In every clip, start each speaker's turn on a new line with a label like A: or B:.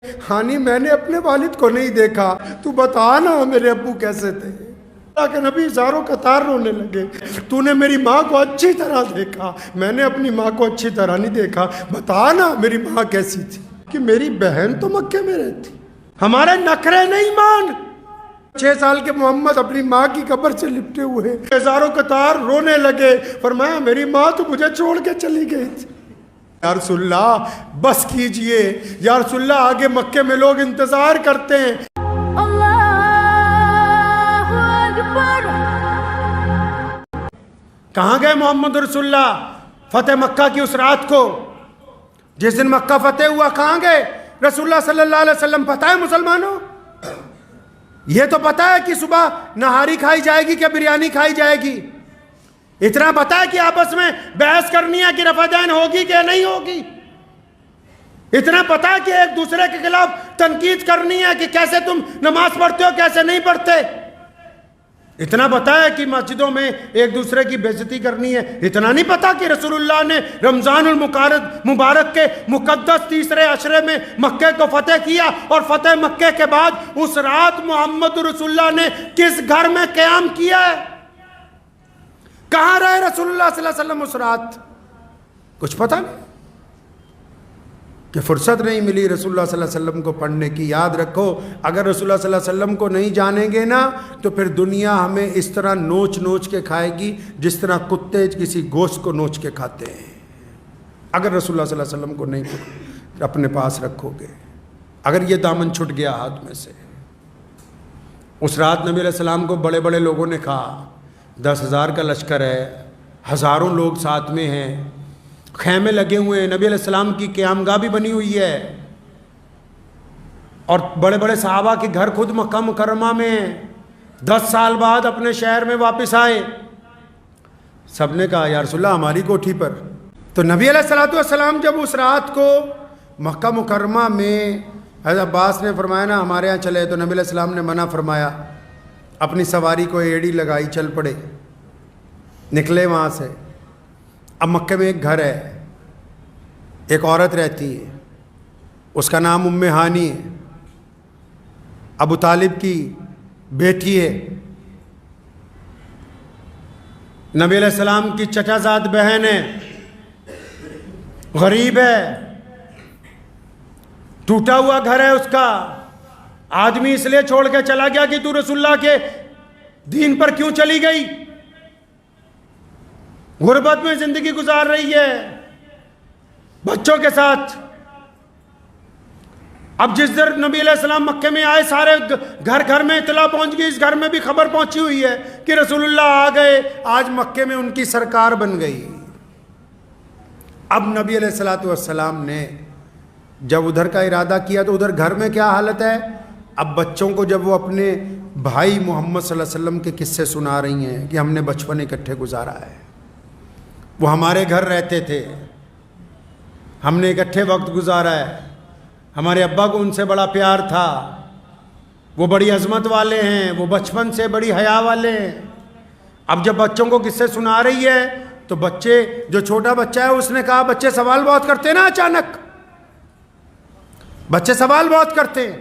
A: ہانی میں نے اپنے والد کو نہیں دیکھا، تو بتا نا میرے ابو کیسے تھے؟ کہ نبی ہزاروں قطار رونے لگے، تو نے میری ماں کو اچھی طرح دیکھا، میں نے اپنی ماں کو اچھی طرح نہیں دیکھا، بتا نا میری ماں کیسی تھی؟ کہ میری بہن تو مکے میں رہتی، ہمارے نخرے نہیں مان۔ 6 سال کے محمد اپنی ماں کی قبر سے لپٹے ہوئے ہزاروں قطار رونے لگے، فرمایا میری ماں تو مجھے چھوڑ کے چلی گئی تھی۔ یا رسول اللہ بس کیجئے، یا رسول اللہ آگے مکے میں لوگ انتظار کرتے ہیں۔ کہاں گئے محمد رسول اللہ فتح مکہ کی اس رات کو؟ جس دن مکہ فتح ہوا کہاں گئے رسول اللہ صلی اللہ علیہ وسلم؟ پتہ ہے مسلمانوں، یہ تو پتہ ہے کہ صبح نہاری کھائی جائے گی کہ بریانی کھائی جائے گی؟ اتنا پتہ ہے کہ آپس میں بحث کرنی ہے کہ رفع دین ہوگی کہ نہیں ہوگی؟ اتنا پتہ ہے کہ ایک دوسرے کے خلاف تنقید کرنی ہے کہ کیسے تم نماز پڑھتے ہو کیسے نہیں پڑھتے؟ اتنا پتہ ہے کہ مسجدوں میں ایک دوسرے کی بے عزتی کرنی ہے؟ اتنا نہیں پتہ کہ رسول اللہ نے رمضان المبارک کے مقدس تیسرے عشرے میں مکے کو فتح کیا، اور فتح مکے کے بعد اس رات محمد رسول اللہ نے کس گھر میں قیام کیا ہے؟ کہاں رہے رسول اللہ صلی اللہ علیہ وسلم اس رات؟ کچھ پتہ نہیں، کہ فرصت نہیں ملی رسول اللہ صلی اللہ علیہ وسلم کو پڑھنے کی۔ یاد رکھو اگر رسول اللہ صلی اللہ علیہ وسلم کو نہیں جانیں گے نا تو پھر دنیا ہمیں اس طرح نوچ نوچ کے کھائے گی جس طرح کتے کسی گوشت کو نوچ کے کھاتے ہیں۔ اگر رسول اللہ صلی اللہ علیہ وسلم کو نہیں اپنے پاس رکھو گے، اگر یہ دامن چھٹ گیا ہاتھ میں سے۔ اس رات نبی علیہ السلام کو بڑے بڑے لوگوں نے کہا 10,000 کا لشکر ہے، ہزاروں لوگ ساتھ میں ہیں، خیمے لگے ہوئے ہیں، نبی علیہ السلام کی قیام گاہ بھی بنی ہوئی ہے، اور بڑے بڑے صحابہ کے گھر خود مکہ مکرمہ میں ہیں۔ 10 سال بعد اپنے شہر میں واپس آئے، سب نے کہا یا رسول اللہ ہماری کوٹھی پر۔ تو نبی علیہ السلام جب اس رات کو مکہ مکرمہ میں حضرت عباس نے فرمایا نا ہمارے ہاں چلے، تو نبی علیہ السلام نے منع فرمایا، اپنی سواری کو ایڑی لگائی، چل پڑے، نکلے وہاں سے۔ اب مکے میں ایک گھر ہے، ایک عورت رہتی ہے، اس کا نام ام ہانی ہے، ابو طالب کی بیٹی ہے، نبی علیہ السلام کی چچا زاد بہن ہے، غریب ہے، ٹوٹا ہوا گھر ہے اس کا۔ آدمی اس لیے چھوڑ کے چلا گیا کہ تو رسول اللہ کے دین پر کیوں چلی گئی؟ غربت میں زندگی گزار رہی ہے بچوں کے ساتھ۔ اب جس در نبی علیہ السلام مکے میں آئے، سارے گھر گھر میں اطلاع پہنچ گئی، اس گھر میں بھی خبر پہنچی ہوئی ہے کہ رسول اللہ آ گئے، آج مکے میں ان کی سرکار بن گئی۔ اب نبی علیہ السلام نے جب ادھر کا ارادہ کیا تو ادھر گھر میں کیا حالت ہے؟ اب بچوں کو جب وہ اپنے بھائی محمد صلی اللہ علیہ وسلم کے قصے سنا رہی ہیں کہ ہم نے بچپن اکٹھے گزارا ہے، وہ ہمارے گھر رہتے تھے، ہم نے اکٹھے وقت گزارا ہے، ہمارے ابا کو ان سے بڑا پیار تھا، وہ بڑی عظمت والے ہیں، وہ بچپن سے بڑی حیا والے ہیں۔ اب جب بچوں کو قصے سنا رہی ہے تو بچے، جو چھوٹا بچہ ہے اس نے کہا، بچے سوال بہت کرتے ہیں نا، اچانک بچے سوال بہت کرتے ہیں،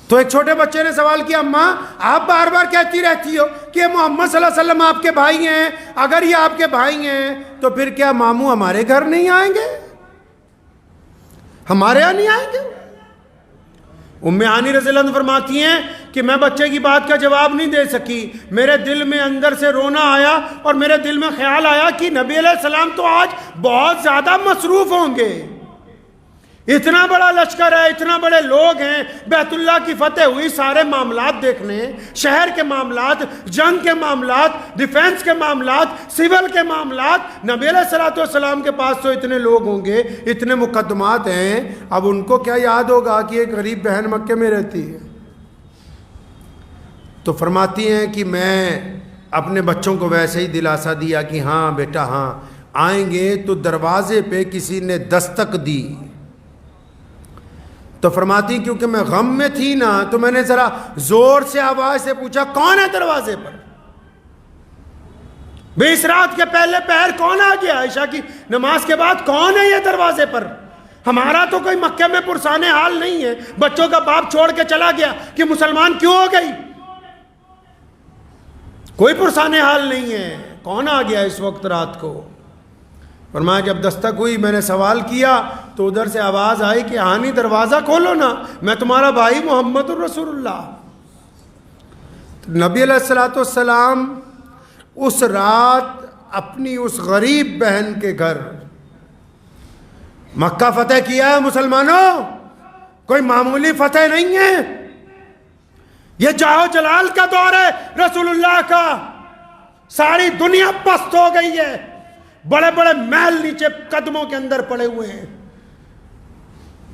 A: تو ایک چھوٹے بچے نے سوال کیا، اماں آپ بار بار کہتی رہتی ہو کہ محمد صلی اللہ علیہ وسلم آپ کے بھائی ہیں، اگر یہ آپ کے بھائی ہیں تو پھر کیا ماموں ہمارے گھر نہیں آئیں گے، ہمارے یہاں نہیں آئیں گے؟ ام ہانی رضی اللہ عنہ فرماتی ہیں کہ میں بچے کی بات کا جواب نہیں دے سکی، میرے دل میں اندر سے رونا آیا، اور میرے دل میں خیال آیا کہ نبی علیہ السلام تو آج بہت زیادہ مصروف ہوں گے، اتنا بڑا لشکر ہے، اتنا بڑے لوگ ہیں، بیت اللہ کی فتح ہوئی، سارے معاملات دیکھنے، شہر کے معاملات، جنگ کے معاملات، ڈیفنس کے معاملات، سول کے معاملات، نبی علیہ السلام کے پاس تو اتنے لوگ ہوں گے، اتنے مقدمات ہیں، اب ان کو کیا یاد ہوگا کہ ایک غریب بہن مکے میں رہتی ہے؟ تو فرماتی ہیں کہ میں اپنے بچوں کو ویسے ہی دلاسا دیا کہ ہاں بیٹا ہاں آئیں گے، تو دروازے پہ کسی نے دستک دی، تو فرماتی کیونکہ میں غم میں تھی نا تو میں نے ذرا زور سے آواز سے پوچھا کون ہے دروازے پر؟ بھئی اس رات کے پہلے پہر کون آ گیا؟ عشاء کی نماز کے بعد کون ہے یہ دروازے پر؟ ہمارا تو کوئی مکے میں پرسان حال نہیں ہے، بچوں کا باپ چھوڑ کے چلا گیا کہ مسلمان کیوں ہو گئی، کوئی پرسان حال نہیں ہے، کون آ گیا اس وقت رات کو؟ فرمایا جب دستک ہوئی میں نے سوال کیا تو ادھر سے آواز آئی کہ ہانی دروازہ کھولو نا، میں تمہارا بھائی محمد الرسول اللہ۔ نبی علیہ الصلوۃ والسلام اس رات اپنی اس غریب بہن کے گھر، مکہ فتح کیا ہے مسلمانوں، کوئی معمولی فتح نہیں ہے، یہ جاہ و جلال کا دور ہے رسول اللہ کا، ساری دنیا پست ہو گئی ہے، بڑے بڑے محل نیچے قدموں کے اندر پڑے ہوئے ہیں،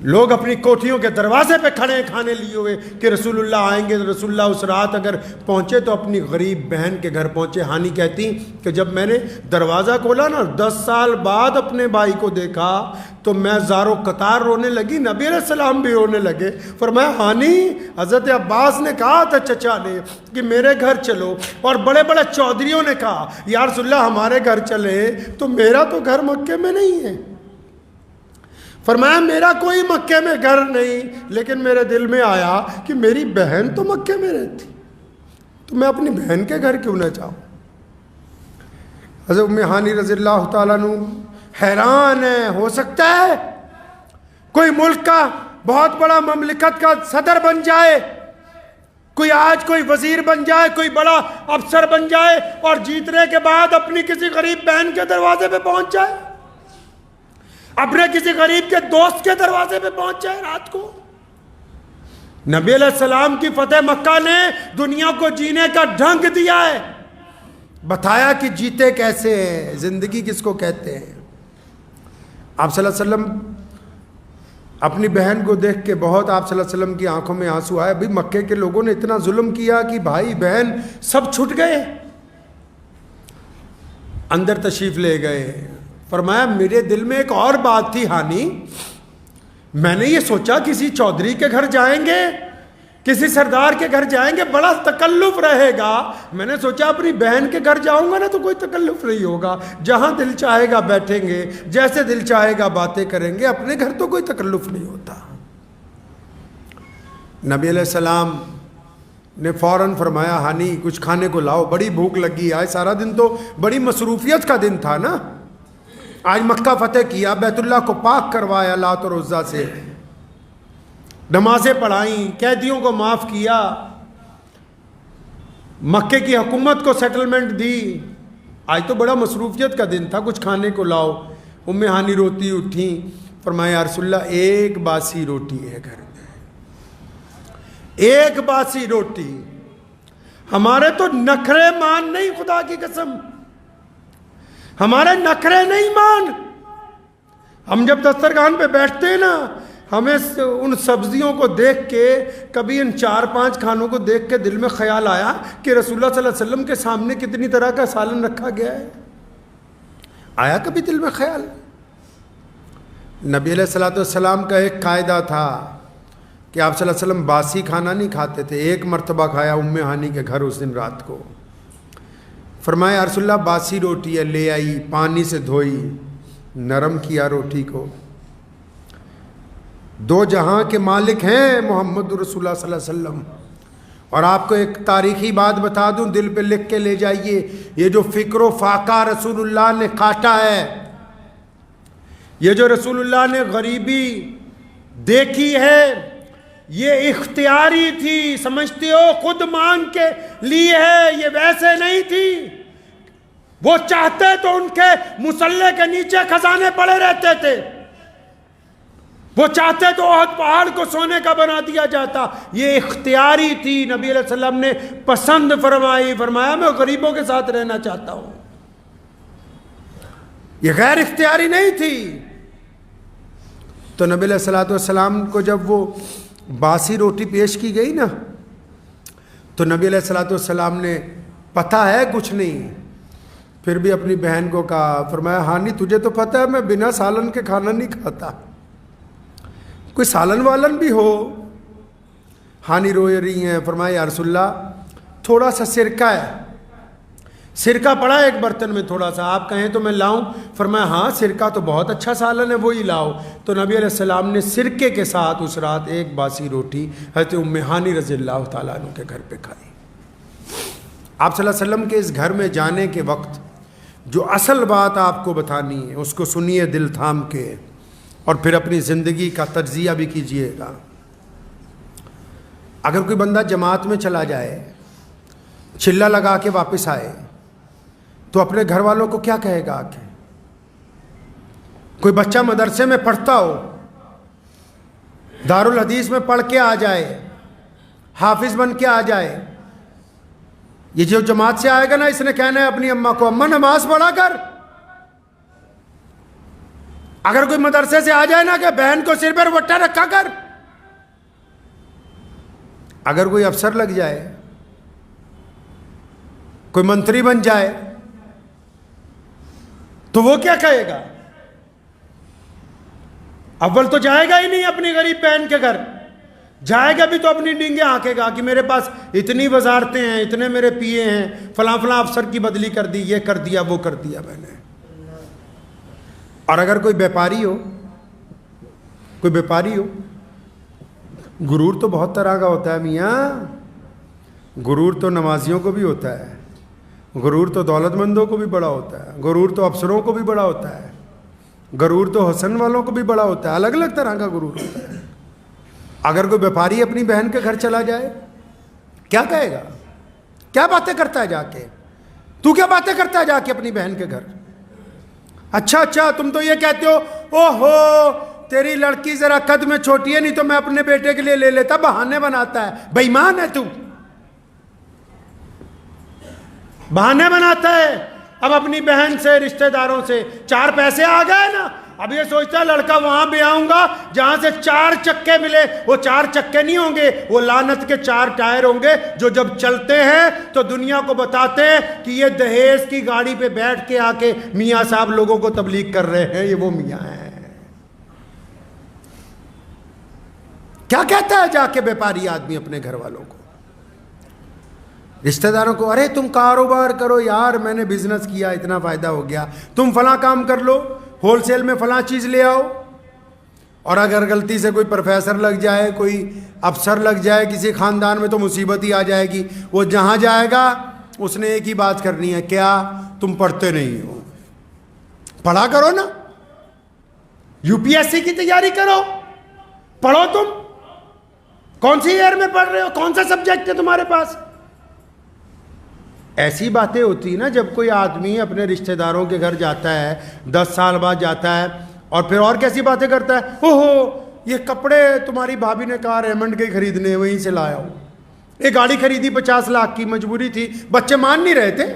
A: لوگ اپنی کوٹھیوں کے دروازے پہ کھڑے ہیں کھانے لیے ہوئے کہ رسول اللہ آئیں گے۔ رسول اللہ اس رات اگر پہنچے تو اپنی غریب بہن کے گھر پہنچے۔ ہانی کہتی کہ جب میں نے دروازہ کھولا نا 10 سال بعد اپنے بھائی کو دیکھا تو میں زارو قطار رونے لگی، نبی علیہ السلام بھی رونے لگے۔ فرمایا ہانی حضرت عباس نے کہا تھا چچا نے کہ میرے گھر چلو، اور بڑے بڑے چودھریوں نے کہا یا رسول اللہ ہمارے گھر چلے، تو میرا تو گھر مکے میں نہیں ہے۔ فرمایا میرا کوئی مکے میں گھر نہیں، لیکن میرے دل میں آیا کہ میری بہن تو مکے میں رہتی، تو میں اپنی بہن کے گھر کیوں نہ جاؤں۔ حضرت ام ہانی رضی اللہ تعالیٰ عنہ حیران ہے، ہو سکتا ہے کوئی ملک کا بہت بڑا مملکت کا صدر بن جائے، کوئی آج کوئی وزیر بن جائے، کوئی بڑا افسر بن جائے، اور جیتنے کے بعد اپنی کسی غریب بہن کے دروازے پہ پہنچ جائے، اپنے کسی غریب کے دوست کے دروازے پہ پہنچ جائے رات کو۔ نبی علیہ السلام کی فتح مکہ نے دنیا کو جینے کا ڈھنگ دیا ہے، بتایا کہ جیتے کیسے ہیں، زندگی کس کو کہتے ہیں۔ آپ صلی اللہ علیہ وسلم اپنی بہن کو دیکھ کے بہت آپ صلی اللہ علیہ وسلم کی آنکھوں میں آنسو آئے۔ ابھی مکے کے لوگوں نے اتنا ظلم کیا کہ بھائی بہن سب چھٹ گئے، اندر تشریف لے گئے۔ فرمایا میرے دل میں ایک اور بات تھی ہانی، میں نے یہ سوچا کسی چودھری کے گھر جائیں گے، کسی سردار کے گھر جائیں گے، بڑا تکلف رہے گا، میں نے سوچا اپنی بہن کے گھر جاؤں گا نا تو کوئی تکلف نہیں ہوگا، جہاں دل چاہے گا بیٹھیں گے، جیسے دل چاہے گا باتیں کریں گے، اپنے گھر تو کوئی تکلف نہیں ہوتا۔ نبی علیہ السلام نے فوراً فرمایا ہانی کچھ کھانے کو لاؤ، بڑی بھوک لگی، آج سارا دن تو بڑی مصروفیت کا دن تھا نا، آج مکہ فتح کیا، بیت اللہ کو پاک کروایا لات اور عزا سے، نمازیں پڑھائیں، قیدیوں کو معاف کیا، مکے کی حکومت کو سیٹلمنٹ دی، آج تو بڑا مصروفیت کا دن تھا، کچھ کھانے کو لاؤ۔ ام ہانی روتی اٹھیں، فرمایا یا رسول اللہ ایک باسی روٹی ہے گھر میں، ایک باسی روٹی، ہمارے تو نخرے مان نہیں، خدا کی قسم ہمارے نخرے نہیں مان۔ ہم جب دسترخوان پہ بیٹھتے ہیں نا، ہمیں ان سبزیوں کو دیکھ کے، کبھی ان 4-5 کھانوں کو دیکھ کے دل میں خیال آیا کہ رسول اللہ صلی اللہ علیہ وسلم کے سامنے کتنی طرح کا سالن رکھا گیا ہے، آیا کبھی دل میں خیال؟ نبی علیہ الصلوۃ والسلام کا ایک قاعدہ تھا کہ آپ صلی اللہ علیہ وسلم باسی کھانا نہیں کھاتے تھے۔ ایک مرتبہ کھایا ام ہانی کے گھر اس دن رات کو، فرمایا رسول اللہ باسی روٹی ہے، لے آئی، پانی سے دھوئی، نرم کیا روٹی کو۔ دو جہاں کے مالک ہیں محمد رسول اللہ صلی اللہ علیہ وسلم۔ اور آپ کو ایک تاریخی بات بتا دوں، دل پہ لکھ کے لے جائیے، یہ جو فکر و فاقہ رسول اللہ نے کاٹا ہے، یہ جو رسول اللہ نے غریبی دیکھی ہے، یہ اختیاری تھی، سمجھتے ہو خود مانگ کے لی ہے، یہ ویسے نہیں تھی۔ وہ چاہتے تو ان کے مسلح کے نیچے خزانے پڑے رہتے تھے، وہ چاہتے تو احد پہاڑ کو سونے کا بنا دیا جاتا، یہ اختیاری تھی، نبی علیہ السلام نے پسند فرمائی، فرمایا میں غریبوں کے ساتھ رہنا چاہتا ہوں، یہ غیر اختیاری نہیں تھی۔ تو نبی علیہ السلام کو جب وہ باسی روٹی پیش کی گئی نا، تو نبی علیہ السلام نے پتہ ہے کچھ نہیں، پھر بھی اپنی بہن کو کہا، فرمایا ہانی تجھے تو پتہ ہے میں بنا سالن کے کھانا نہیں کھاتا، کوئی سالن والن بھی ہو۔ ہانی رو رہی ہیں، فرمایا یا رسول اللہ تھوڑا سا سرکہ ہے، سرکہ پڑا ایک برتن میں تھوڑا سا، آپ کہیں تو میں لاؤں؟ فرمایا ہاں سرکہ تو بہت اچھا سالن ہے، وہی لاؤ۔ تو نبی علیہ السلام نے سرکے کے ساتھ اس رات ایک باسی روٹی حضرت ام ہانی رضی اللہ تعالیٰ عنہ کے گھر پہ کھائی۔ آپ صلی اللہ علیہ وسلم کے اس گھر میں جانے کے وقت جو اصل بات آپ کو بتانی ہے اس کو سنیے دل تھام کے، اور پھر اپنی زندگی کا تجزیہ بھی کیجئے گا۔ اگر کوئی بندہ جماعت میں چلا جائے، چلہ لگا کے واپس آئے، تو اپنے گھر والوں کو کیا کہے گا؟ کہ کوئی بچہ مدرسے میں پڑھتا ہو، دارالحدیث میں پڑھ کے آ جائے، حافظ بن کے آ جائے، یہ جو جماعت سے آئے گا نا، اس نے کہنا ہے اپنی اماں کو اماں نماز پڑھا کر۔ اگر کوئی مدرسے سے آ جائے نا کہ بہن کو سر پر وٹا رکھا کر۔ اگر کوئی افسر لگ جائے، کوئی منتری بن جائے، تو وہ کیا کہے گا؟ اول تو جائے گا ہی نہیں اپنی غریب بہن کے گھر، جائے گا بھی تو اپنی ڈینگیں ہانکے گا کہ میرے پاس اتنی وزارتیں ہیں، اتنے میرے پیے ہیں، فلاں فلاں افسر کی بدلی کر دی، یہ کر دیا وہ کر دیا میں نے۔ اور اگر کوئی بیپاری ہو، کوئی بیپاری ہو، غرور تو بہت طرح کا ہوتا ہے میاں، غرور تو نمازیوں کو بھی ہوتا ہے، غرور تو دولت مندوں کو بھی بڑا ہوتا ہے، غرور تو افسروں کو بھی بڑا ہوتا ہے، غرور تو حسن والوں کو بھی بڑا ہوتا ہے، الگ الگ طرح کا غرور ہوتا ہے۔ اگر کوئی بیپاری اپنی بہن کے گھر چلا جائے، کیا کہے گا؟ کیا باتیں کرتا ہے جا کے؟ تو کیا باتیں کرتا ہے جا کے اپنی بہن کے گھر؟ اچھا تم تو یہ کہتے ہو اوہو تیری لڑکی ذرا قد میں چھوٹی ہے، نہیں تو میں اپنے بیٹے کے لیے لے لیتا، بہانے بناتا ہے، بے ایمان ہے تو، بہانے بناتا ہے۔ اب اپنی بہن سے، رشتہ داروں سے 4 پیسے آ گئے نا، اب یہ سوچتا ہے لڑکا وہاں بھی آؤں گا جہاں سے 4 چکے ملے۔ وہ 4 چکے نہیں ہوں گے، وہ لعنت کے 4 ٹائر ہوں گے جو جب چلتے ہیں تو دنیا کو بتاتے ہیں کہ یہ دہیز کی گاڑی پہ بیٹھ کے آ کے میاں صاحب لوگوں کو تبلیغ کر رہے ہیں، یہ وہ میاں ہیں۔ کیا کہتا ہے جا کے بیپاری آدمی اپنے گھر والوں کو، رشتہ داروں کو؟ ارے تم کاروبار کرو یار، میں نے بزنس کیا، اتنا فائدہ ہو گیا، تم فلاں کام کر لو، ہول سیل میں فلاں چیز لے آؤ۔ اور اگر غلطی سے کوئی پروفیسر لگ جائے، کوئی افسر لگ جائے کسی خاندان میں، تو مصیبت ہی آ جائے گی۔ وہ جہاں جائے گا اس نے ایک ہی بات کرنی ہے، کیا تم پڑھتے نہیں ہو؟ پڑھا کرو نا، UPSC کی تیاری کرو، پڑھو۔ تم کون سی ایئر میں پڑھ رہے ہو؟ کون سا سبجیکٹ ہے تمہارے پاس؟ ایسی باتیں ہوتی ہیں نا جب کوئی آدمی اپنے رشتہ داروں کے گھر جاتا ہے، 10 سال بعد جاتا ہے، اور پھر اور کیسی باتیں کرتا ہے، اوہو یہ کپڑے تمہاری بھابھی نے کہا ریمنڈ کے خریدنے، وہیں سے لایا ہوں، یہ گاڑی خریدی 50 لاکھ کی، مجبوری تھی، بچے مان نہیں رہے تھے۔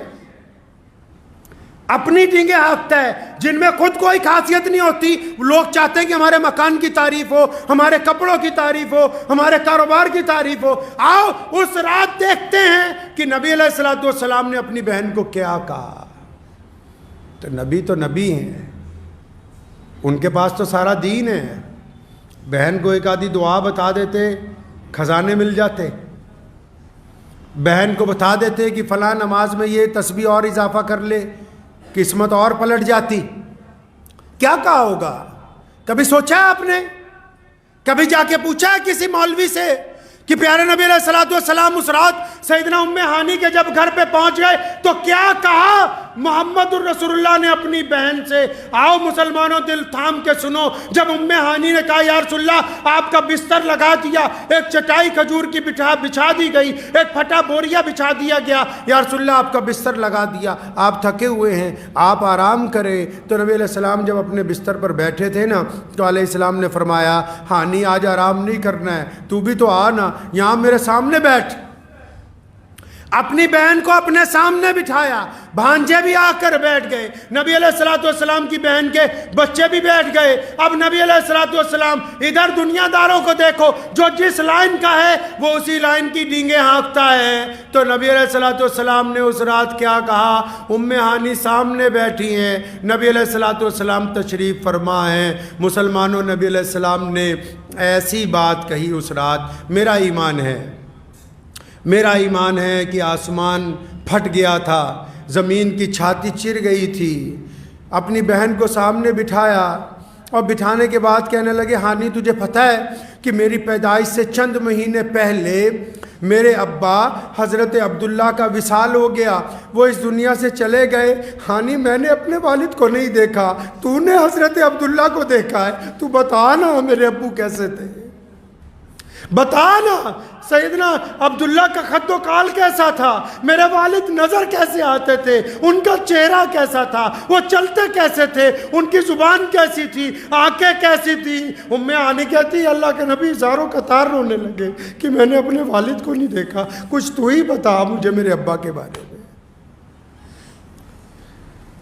A: اپنی ڈینگیں ہانکتا ہے، جن میں خود کوئی خاصیت نہیں ہوتی۔ لوگ چاہتے ہیں کہ ہمارے مکان کی تعریف ہو، ہمارے کپڑوں کی تعریف ہو، ہمارے کاروبار کی تعریف ہو۔ آؤ اس رات دیکھتے ہیں کہ نبی علیہ الصلوۃ والسلام نے اپنی بہن کو کیا کہا۔ تو نبی ہیں، ان کے پاس تو سارا دین ہے۔ بہن کو ایک آدھی دعا بتا دیتے، خزانے مل جاتے۔ بہن کو بتا دیتے کہ فلاں نماز میں یہ تسبیح اور اضافہ کر لے، قسمت اور پلٹ جاتی۔ کیا کہا ہوگا؟ کبھی سوچا ہے آپ نے؟ کبھی جا کے پوچھا ہے کسی مولوی سے کہ پیارے نبی علیہ الصلوۃ والسلام اس رات سیدنا ام ہانی کے جب گھر پہ پہنچ گئے تو کیا کہا محمد الرسول اللہ نے اپنی بہن سے؟ آؤ مسلمانوں دل تھام کے سنو۔ جب ام ہانی نے کہا یا رسول اللہ آپ کا بستر لگا دیا، ایک چٹائی کھجور کی بچھا دی گئی، ایک پھٹا بوریا بچھا دیا گیا، یا رسول اللہ آپ کا بستر لگا دیا، آپ تھکے ہوئے ہیں، آپ آرام کریں۔ تو نبی علیہ السلام جب اپنے بستر پر بیٹھے تھے نا، تو علیہ السلام نے فرمایا ہانی آج آرام نہیں کرنا ہے، تو بھی تو آ نا، یہاں میرے سامنے بیٹھ۔ اپنی بہن کو اپنے سامنے بٹھایا، بھانجے بھی آ کر بیٹھ گئے، نبی علیہ الصلوۃ والسلام کی بہن کے بچے بھی بیٹھ گئے۔ اب نبی علیہ الصلوۃ والسلام ادھر دنیا داروں کو دیکھو، جو جس لائن کا ہے وہ اسی لائن کی ڈینگیں ہانکتا ہے۔ تو نبی علیہ الصلوۃ والسلام نے اس رات کیا کہا؟ ام ہانی سامنے بیٹھی ہیں، نبی علیہ الصلوۃ والسلام تشریف فرما ہیں۔ مسلمانوں، نبی علیہ السلام نے ایسی بات کہی اس رات، میرا ایمان ہے کہ آسمان پھٹ گیا تھا، زمین کی چھاتی چر گئی تھی. اپنی بہن کو سامنے بٹھایا اور بٹھانے کے بعد کہنے لگے ہانی تجھے پتہ ہے کہ میری پیدائش سے چند مہینے پہلے میرے ابا حضرت عبداللہ کا وصال ہو گیا, وہ اس دنیا سے چلے گئے. ہانی میں نے اپنے والد کو نہیں دیکھا, تو نے حضرت عبداللہ کو دیکھا ہے, تو بتا نا میرے ابو کیسے تھے, بتا نا سیدنا عبداللہ کا خد و کال کیسا تھا, میرے والد نظر کیسے آتے تھے, ان کا چہرہ کیسا تھا, وہ چلتے کیسے تھے, ان کی زبان کیسی تھی, آنکھیں کیسی تھی. ام ہانی کہتی اللہ کے نبی زاروں قطار رونے لگے کہ میں نے اپنے والد کو نہیں دیکھا, کچھ تو ہی بتا مجھے میرے ابا کے بارے میں.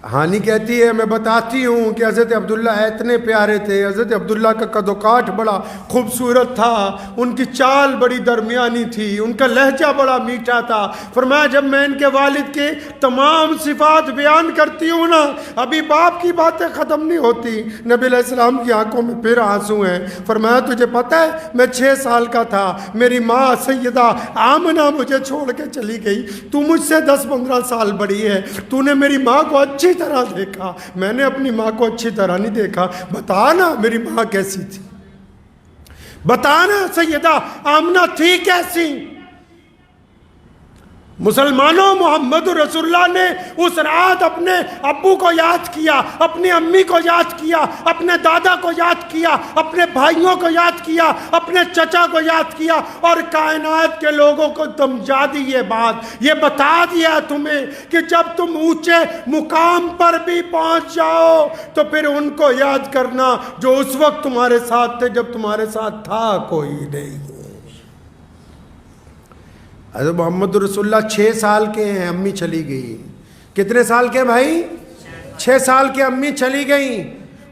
A: ہانی کہتی ہے میں بتاتی ہوں کہ حضرت عبداللہ اتنے پیارے تھے. حضرت عبداللہ کا قد و کاٹ بڑا خوبصورت تھا, ان کی چال بڑی درمیانی تھی, ان کا لہجہ بڑا میٹھا تھا. فرمایا جب میں ان کے والد کے تمام صفات بیان کرتی ہوں نا, ابھی باپ کی باتیں ختم نہیں ہوتی. نبی علیہ السلام کی آنکھوں میں پھر آنسو ہیں. فرمایا تجھے پتہ ہے میں 6 سال کا تھا, میری ماں سیدہ آمنہ مجھے چھوڑ کے چلی گئی. تو مجھ سے 10-15 سال بڑی ہے, تو نے میری ماں کو اچھی طرح دیکھا, میں نے اپنی ماں کو اچھی طرح نہیں دیکھا. بتانا میری ماں کیسی تھی, بتانا سیدہ آمنہ تھی کیسی. مسلمانوں محمد رسول اللہ نے اس رات اپنے ابو کو یاد کیا, اپنی امی کو یاد کیا, اپنے دادا کو یاد کیا, اپنے بھائیوں کو یاد کیا, اپنے چچا کو یاد کیا, اور کائنات کے لوگوں کو سمجھا دی یہ بات, یہ بتا دیا تمہیں کہ جب تم اونچے مقام پر بھی پہنچ جاؤ تو پھر ان کو یاد کرنا جو اس وقت تمہارے ساتھ تھے جب تمہارے ساتھ تھا کوئی نہیں. حضرت محمد رسول اللہ 6 سال کے ہیں, امی چلی گئی. کتنے سال کے بھائی؟ 6 سال کے امی چلی گئیں.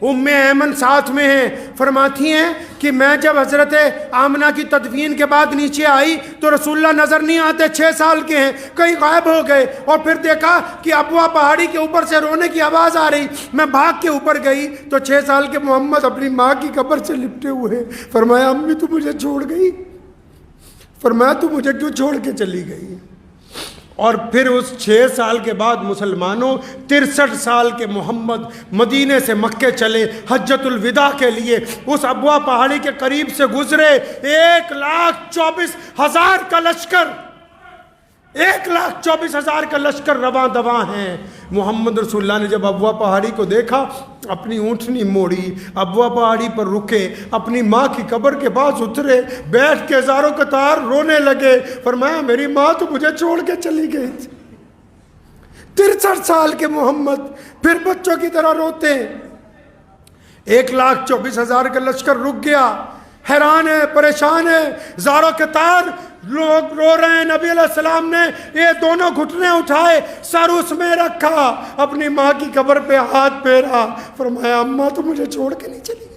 A: ام ایمن ساتھ میں ہیں. فرماتی ہیں کہ میں جب حضرت آمنہ کی تدفین کے بعد نیچے آئی تو رسول اللہ نظر نہیں آتے, 6 سال کے ہیں, کہیں غائب ہو گئے. اور پھر دیکھا کہ ابوا پہاڑی کے اوپر سے رونے کی آواز آ رہی, میں بھاگ کے اوپر گئی تو 6 سال کے محمد اپنی ماں کی قبر سے لپٹے ہوئے. فرمایا امی تو مجھے چھوڑ گئی. فرمایا تو مجھے کیوں چھوڑ کے چلی گئی. اور پھر اس 6 سال کے بعد مسلمانوں 63 سال کے محمد مدینے سے مکے چلے حجۃ الوداع کے لیے. اس ابوا پہاڑی کے قریب سے گزرے, 1,24,000 کا لشکر, 1,24,000 کا لشکر رواں دواں ہیں. محمد رسول اللہ نے جب ابوا پہاڑی کو دیکھا اپنی اونٹنی موڑی, ابوا پہاڑی پر رکے, اپنی ماں کی قبر کے پاس اترے, بیٹھ کے ہزاروں قطار رونے لگے. فرمایا میری ماں تو مجھے چھوڑ کے چلی گئی تھی. 63 سال کے محمد پھر بچوں کی طرح روتے. 1,24,000 کا لشکر رک گیا, حیران ہے, پریشان ہے, ہزاروں قطار لوگ رو رہے ہیں. نبی علیہ السلام نے یہ دونوں گھٹنے اٹھائے, سر اس میں رکھا, اپنی ماں کی قبر پہ ہاتھ پھیرا. فرمایا اماں تو مجھے چھوڑ کے نہیں چلی گئی.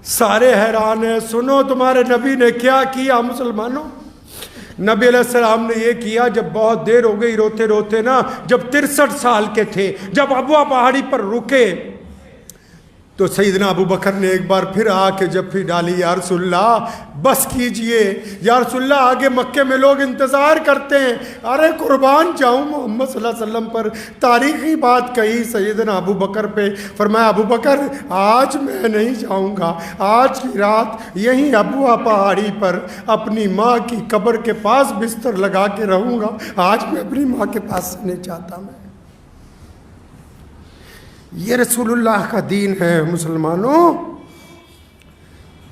A: سارے حیران ہیں, سنو تمہارے نبی نے کیا کیا. مسلمانوں نبی علیہ السلام نے یہ کیا جب بہت دیر ہو گئی روتے روتے نا, جب 63 سال کے تھے, جب ابوا پہاڑی پر رکے تو سیدنا ابو بکر نے ایک بار پھر آ کے جب ڈالی, یا رسول اللہ بس کیجئے, یا رسول اللہ آگے مکے میں لوگ انتظار کرتے ہیں. ارے قربان جاؤں محمد صلی اللہ علیہ وسلم پر. تاریخی بات کہی سیدنا ابو بکر پہ. فرمایا ابو بکر آج میں نہیں جاؤں گا, آج کی رات یہیں ابوا پہاڑی پر اپنی ماں کی قبر کے پاس بستر لگا کے رہوں گا, آج میں اپنی ماں کے پاس نہیں چاہتا. میں یہ رسول اللہ کا دین ہے مسلمانوں,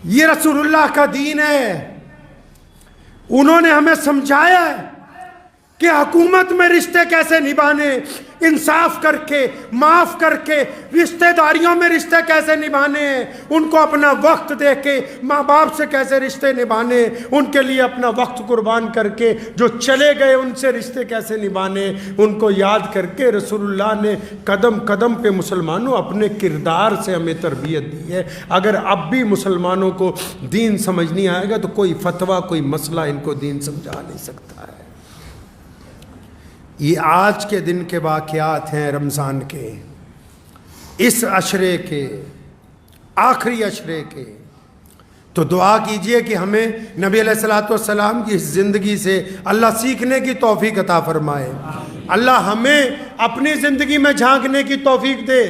A: یہ رسول اللہ کا دین ہے. انہوں نے ہمیں سمجھایا ہے کہ حکومت میں رشتے کیسے نبھانے, انصاف کر کے, معاف کر کے, رشتہ داریوں میں رشتے کیسے نبھانے, ان کو اپنا وقت دے کے ماں باپ سے کیسے رشتے نبھانے, ان کے لیے اپنا وقت قربان کر کے جو چلے گئے ان سے رشتے کیسے نبھانے, ان کو یاد کر کے رسول اللہ نے قدم قدم پہ مسلمانوں اپنے کردار سے ہمیں تربیت دی ہے. اگر اب بھی مسلمانوں کو دین سمجھ نہیں آئے گا تو کوئی فتویٰ, کوئی مسئلہ ان کو دین سمجھا نہیں سکتا ہے. یہ آج کے دن کے واقعات ہیں, رمضان کے, اس عشرے کے, آخری عشرے کے. تو دعا کیجئے کہ ہمیں نبی علیہ الصلوۃ والسلام کی اس زندگی سے اللہ سیکھنے کی توفیق عطا فرمائے، اللہ ہمیں اپنی زندگی میں جھانکنے کی توفیق دے۔